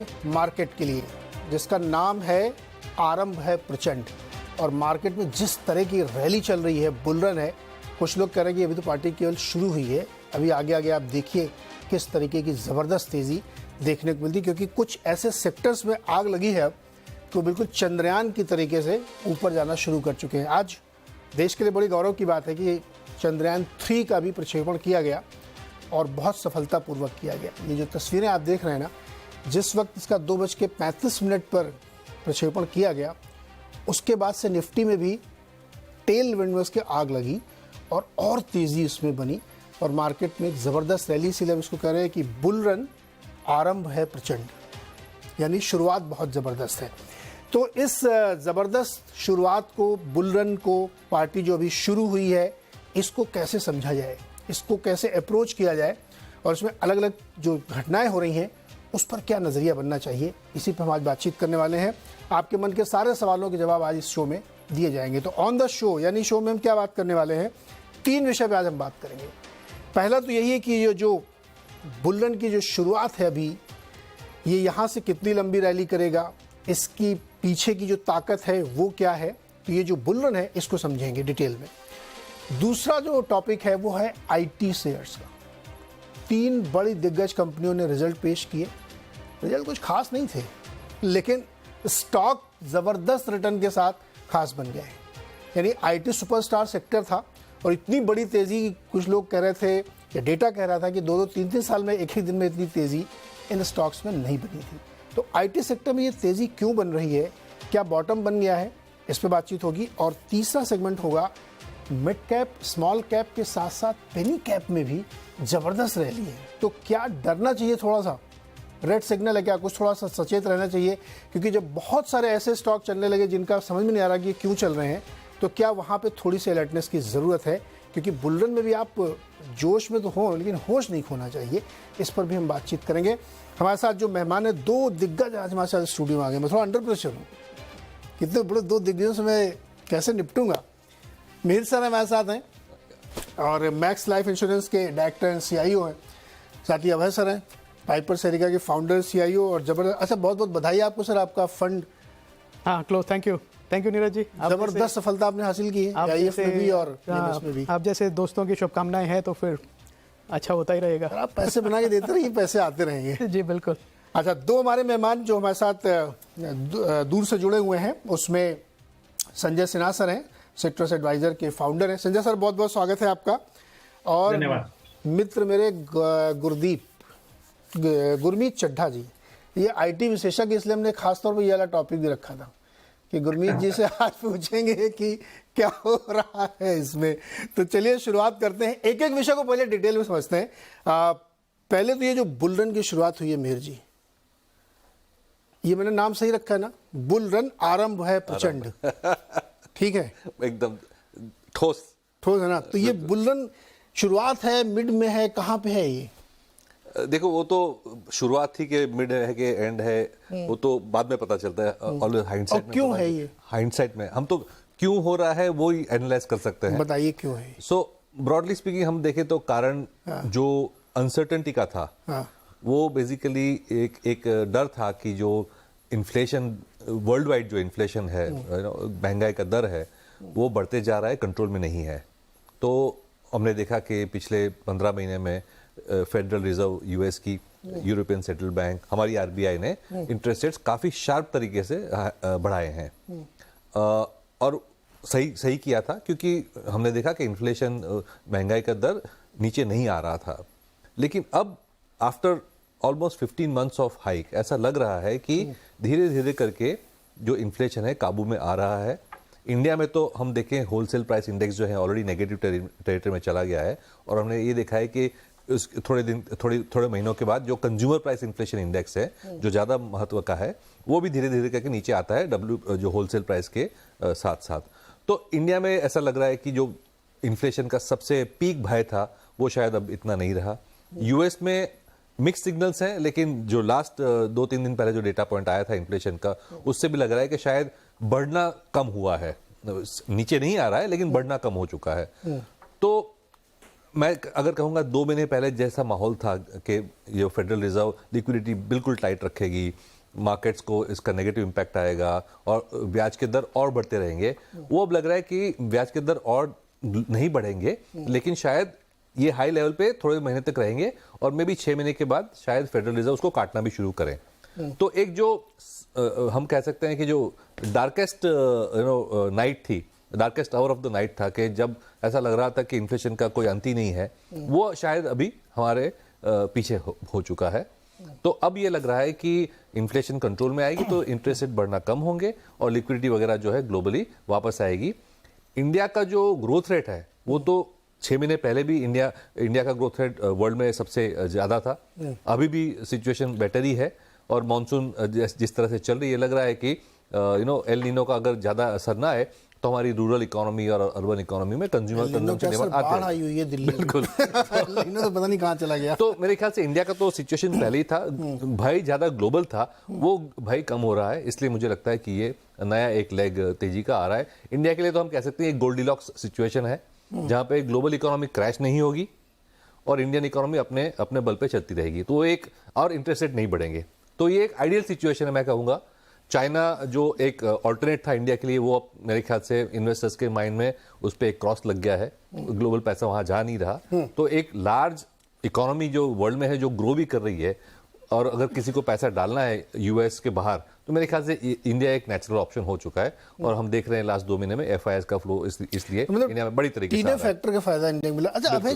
Market के लिए जिसका नाम है आरंभ है प्रचंड। और मार्केट में जिस तरह की रैली चल रही है, बुल रन है। कुछ लोग कह रहे हैं कि अभी तो पार्टी केवल शुरू हुई है, अभी आगे आगे आप देखिए किस तरीके की ज़बरदस्त तेज़ी देखने को मिलती है, क्योंकि कुछ ऐसे सेक्टर्स में आग लगी है अब तो बिल्कुल चंद्रयान की तरीके से ऊपर जाना शुरू कर चुके हैं। आज देश के लिए बड़ी गौरव की बात है कि चंद्रयान 3 का भी प्रक्षेपण किया गया और बहुत सफलतापूर्वक किया गया। ये जो तस्वीरें आप देख रहे हैं ना, जिस वक्त इसका 2:35 पर प्रक्षेपण किया गया, उसके बाद से निफ्टी में भी टेल विंड में उसके आग लगी और तेज़ी उसमें बनी और मार्केट में एक ज़बरदस्त रैली। इसीलिए हम इसको कह रहे हैं कि बुल रन आरंभ है प्रचंड, यानी शुरुआत बहुत ज़बरदस्त है। तो इस ज़बरदस्त शुरुआत को, बुल रन को, पार्टी जो अभी शुरू हुई है, इसको कैसे समझा जाए, इसको कैसे अप्रोच किया जाए और इसमें अलग अलग जो घटनाएं हो रही हैं उस पर क्या नज़रिया बनना चाहिए, इसी पर हम आज बातचीत करने वाले हैं। आपके मन के सारे सवालों के जवाब आज इस शो में दिए जाएंगे। तो ऑन द शो यानी शो में हम क्या बात करने वाले हैं, 3 विषय पर आज हम बात करेंगे। पहला तो यही है कि ये जो बुल रन की जो शुरुआत है अभी, ये यहाँ से कितनी लंबी रैली करेगा, इसकी पीछे की जो ताकत है वो क्या है। तो ये जो बुल रन है इसको समझेंगे डिटेल में। दूसरा जो टॉपिक है वो है आईटी शेयर्स का। 3 बड़ी दिग्गज कंपनियों ने रिजल्ट पेश किए। रिजल्ट कुछ खास नहीं थे, लेकिन स्टॉक ज़बरदस्त रिटर्न के साथ खास बन गए। यानी आईटी सुपरस्टार सेक्टर था और इतनी बड़ी तेज़ी, कुछ लोग कह रहे थे या डेटा कह रहा था कि 2-2, 3-3 साल में एक ही दिन में इतनी तेज़ी इन स्टॉक्स में नहीं बनी थी। तो आईटी सेक्टर में ये तेज़ी क्यों बन रही है, क्या बॉटम बन गया है, इस पर बातचीत होगी। और तीसरा सेगमेंट होगा मिड कैप, स्मॉल कैप के साथ साथ पेनी कैप में भी ज़बरदस्त रैली है। तो क्या डरना चाहिए, थोड़ा सा रेड सिग्नल है क्या, कुछ थोड़ा सा सचेत रहना चाहिए, क्योंकि जब बहुत सारे ऐसे स्टॉक चलने लगे जिनका समझ में नहीं आ रहा कि ये क्यों चल रहे हैं, तो क्या वहाँ पे थोड़ी सी अलर्टनेस की ज़रूरत है। क्योंकि बुल रन में भी आप जोश में तो हो, लेकिन होश नहीं खोना चाहिए। इस पर भी हम बातचीत करेंगे। हमारे साथ जो मेहमान है, 2 दिग्गज आज हमारे साथ स्टूडियो में आ गए। मैं थोड़ा अंडर प्रेशर हूँ, कितने बड़े 2 दिग्गजों से मैं कैसे निपटूंगा। मिहिर सर हमारे साथ हैं और मैक्स लाइफ इंश्योरेंस के डायरेक्टर एंड CIO हैं। साथ ही अभय सर हैं, पाइपर सेरिका के फाउंडर, CIO और जबरदस्त। अच्छा, बहुत बहुत बधाई आपको सर, आपका फंड। हाँ close, thank you Neeraj ji. जबरदस्त सफलता आपने हासिल की है AIF में भी और EMS में भी। आप जैसे दोस्तों की शुभकामनाएं हैं तो फिर अच्छा होता ही रहेगा। आप पैसे बना के देते रहिए, पैसे आते रहेंगे। जी बिल्कुल। अच्छा, 2 हमारे मेहमान जो हमारे साथ दूर से जुड़े हुए हैं, उसमें संजय सिन्हा सर हैं, सेक्टर्स एडवाइजर के फाउंडर हैं। संजय सर, बहुत बहुत स्वागत है आपका। और धन्यवाद। मित्र मेरे गुरमीत चड्ढा जी, ये आईटी विशेषज्ञ, इसलिए हमने खासतौर पर ये वाला टॉपिक भी रखा था कि गुरमीत जी से आज पूछेंगे कि क्या हो रहा है इसमें। तो चलिए शुरुआत करते हैं, एक एक विषय को पहले डिटेल में समझते हैं। पहले तो ये जो बुल रन की शुरुआत हुई है मिहिर जी, ये मैंने नाम सही रखा है ना, बुल रन आरंभ है प्रचंड, ठीक है, एकदम ठोस है ना। तो ये बुल रन शुरुआत है, मिड में है, कहाँ पे है ये? देखो, वो तो शुरुआत थी कि मिड है कि एंड है, वो तो बाद में पता चलता है। ऑलवेज हाइंडसाइट में क्यों है ये, हाइंडसाइट में हम तो क्यों हो रहा है वो ही एनालाइज कर सकते हैं। बताइए क्यों है। सो ब्रॉडली स्पीकिंग हम देखें तो कारण जो अनसर्टेनिटी का था, वो बेसिकली एक डर था कि जो इन्फ्लेशन, वर्ल्ड वाइड जो इन्फ्लेशन है, महंगाई का दर है, वो बढ़ते जा रहा है, कंट्रोल में नहीं है। तो हमने देखा कि पिछले 15 महीने में फेडरल रिजर्व US की, यूरोपियन सेंट्रल बैंक, हमारी RBI ने इंटरेस्ट रेट्स काफ़ी शार्प तरीके से बढ़ाए हैं। और सही किया था, क्योंकि हमने देखा कि इन्फ्लेशन, महंगाई का दर नीचे नहीं आ रहा था। लेकिन अब after almost 15 months of hike, ऐसा लग रहा है कि धीरे धीरे करके जो इन्फ्लेशन है काबू में आ रहा है। इंडिया में तो हम देखें, होलसेल प्राइस इंडेक्स जो है ऑलरेडी नेगेटिव टेरिटरी में चला गया है। और हमने ये देखा है कि थोड़े महीनों के बाद जो कंज्यूमर प्राइस इन्फ्लेशन इंडेक्स है, जो ज़्यादा महत्व का है, वो भी धीरे धीरे करके नीचे आता है जो होलसेल प्राइस के साथ साथ। तो इंडिया में ऐसा लग रहा है कि जो इन्फ्लेशन का सबसे पीक भय था वो शायद अब इतना नहीं रहा। US में मिक्स सिग्नल्स हैं, लेकिन जो लास्ट 2-3 दिन पहले जो डेटा पॉइंट आया था इन्फ्लेशन का, उससे भी लग रहा है कि शायद बढ़ना कम हुआ है, नीचे नहीं आ रहा है लेकिन बढ़ना कम हो चुका है। तो मैं अगर कहूँगा 2 महीने पहले जैसा माहौल था कि ये फेडरल रिजर्व लिक्विडिटी बिल्कुल टाइट रखेगी, मार्केट्स को इसका नेगेटिव इम्पैक्ट आएगा और ब्याज के दर और बढ़ते रहेंगे, वो अब लग रहा है कि ब्याज के दर और नहीं बढ़ेंगे, लेकिन शायद ये हाई लेवल पे थोड़े महीने तक रहेंगे और मे भी 6 महीने के बाद शायद फेडरल रिजर्व उसको काटना भी शुरू करें। तो एक जो हम कह सकते हैं कि जो डार्केस्ट नाइट थी, darkest hour of the night था कि जब ऐसा लग रहा था कि इन्फ्लेशन का कोई अंत ही नहीं है, वो शायद अभी हमारे पीछे हो चुका है। तो अब ये लग रहा है कि इन्फ्लेशन कंट्रोल में आएगी तो इंटरेस्ट रेट बढ़ना कम होंगे और लिक्विडिटी वगैरह जो है ग्लोबली वापस आएगी। इंडिया का जो ग्रोथ रेट है वो तो 6 महीने पहले भी इंडिया का ग्रोथ रेट वर्ल्ड में सबसे ज्यादा था, अभी भी सिचुएशन बेटर ही है और मानसून जिस तरह से चल रही है, लग रहा है कि एल नीनो का अगर ज्यादा असर ना आए तो हमारी रूरल इकोनॉमी और अर्बन इकोनॉमी में कंज्यूमर कंजम्पशन लेवल आते हैं। आई हुई है दिल्ली बिल्कुल तो पता नहीं कहाँ चला गया। तो मेरे ख्याल से इंडिया का तो सिचुएशन पहले ही था, भाई ज्यादा ग्लोबल था, वो भाई कम हो रहा है, इसलिए मुझे लगता है कि ये नया एक लेग तेजी का आ रहा है। इंडिया के लिए तो हम कह सकते हैं एक गोल्डीलॉक्स सिचुएशन है जहां पे ग्लोबल इकोनॉमी क्रैश नहीं होगी और इंडियन इकोनॉमी अपने अपने बल पे चलती रहेगी, तो एक और इंटरेस्ट रेट नहीं बढ़ेंगे, तो ये एक आइडियल सिचुएशन है। मैं कहूंगा चाइना जो एक ऑल्टरनेट था इंडिया के लिए, वो अब मेरे ख्याल से इन्वेस्टर्स के माइंड में उस पर एक क्रॉस लग गया है, ग्लोबल पैसा वहां जा नहीं रहा, तो एक लार्ज इकोनॉमी जो वर्ल्ड में है जो ग्रो भी कर रही है और अगर किसी को पैसा डालना है यूएस के बाहर तो मेरे ख्याल से इंडिया एक नेचुरल ऑप्शन हो चुका है और हम देख रहे हैं लास्ट 2 महीने में एफआईआईएस का फ्लो इसलिए इंडिया में बड़ी तरीके से तीनों फैक्टर का फायदा इंडिया को मिला। अच्छा अभय